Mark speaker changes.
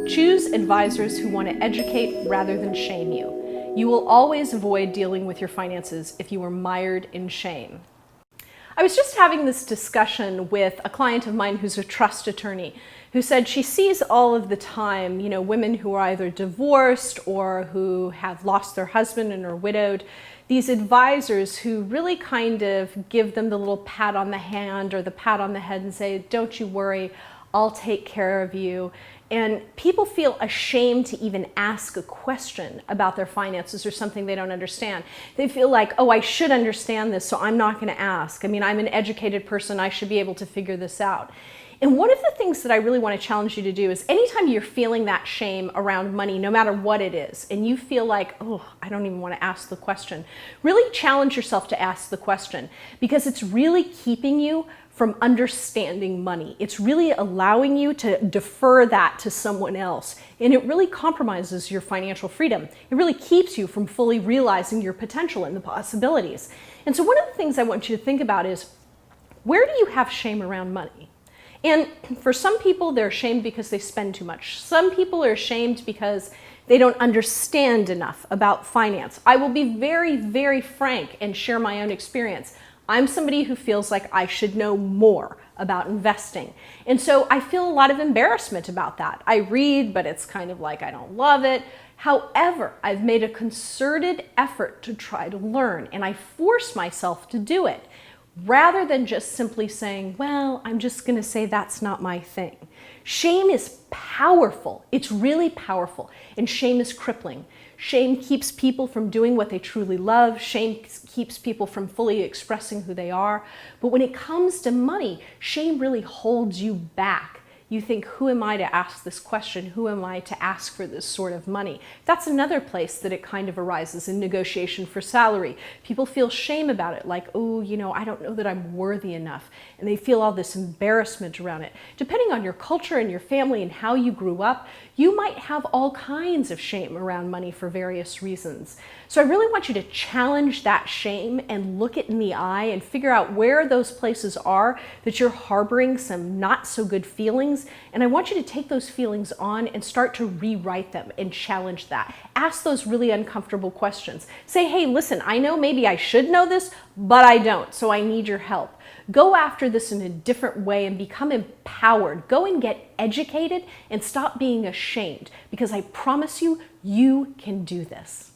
Speaker 1: Choose advisors who want to educate rather than shame you. You will always avoid dealing with your finances if you are mired in shame. I was just having this discussion with a client of mine who's a trust attorney who said she sees all of the time, women who are either divorced or who have lost their husband and are widowed, these advisors who really kind of give them the little pat on the hand or the pat on the head and say, "Don't you worry, I'll take care of you." And people feel ashamed to even ask a question about their finances or something they don't understand. They feel like, oh, I should understand this, so I'm not going to ask. I mean, I'm an educated person, I should be able to figure this out. And one of the things that I really want to challenge you to do is anytime you're feeling that shame around money, no matter what it is, and you feel like, oh, I don't even want to ask the question, really challenge yourself to ask the question, because it's really keeping you from understanding money. It's really allowing you to defer that to someone else. And it really compromises your financial freedom. It really keeps you from fully realizing your potential and the possibilities. And so one of the things I want you to think about is, where do you have shame around money? And for some people, they're ashamed because they spend too much. Some people are ashamed because they don't understand enough about finance. I will be very, very frank and share my own experience. I'm somebody who feels like I should know more about investing. And so I feel a lot of embarrassment about that. I read, but it's kind of like I don't love it. However, I've made a concerted effort to try to learn, and I force myself to do it, rather than just simply saying, well, I'm just going to say that's not my thing. Shame is powerful. It's really powerful. And shame is crippling. Shame keeps people from doing what they truly love. Shame keeps people from fully expressing who they are. But when it comes to money, shame really holds you back. You think, who am I to ask this question? Who am I to ask for this sort of money? That's another place that it kind of arises in negotiation for salary. People feel shame about it, like, oh, I don't know that I'm worthy enough. And they feel all this embarrassment around it. Depending on your culture and your family and how you grew up, you might have all kinds of shame around money for various reasons. So I really want you to challenge that shame and look it in the eye and figure out where those places are that you're harboring some not so good feelings. And I want you to take those feelings on and start to rewrite them and challenge that. Ask those really uncomfortable questions. Say, hey, listen, I know maybe I should know this, but I don't, so I need your help. Go after this in a different way and become empowered. Go and get educated and stop being ashamed, because I promise you, you can do this.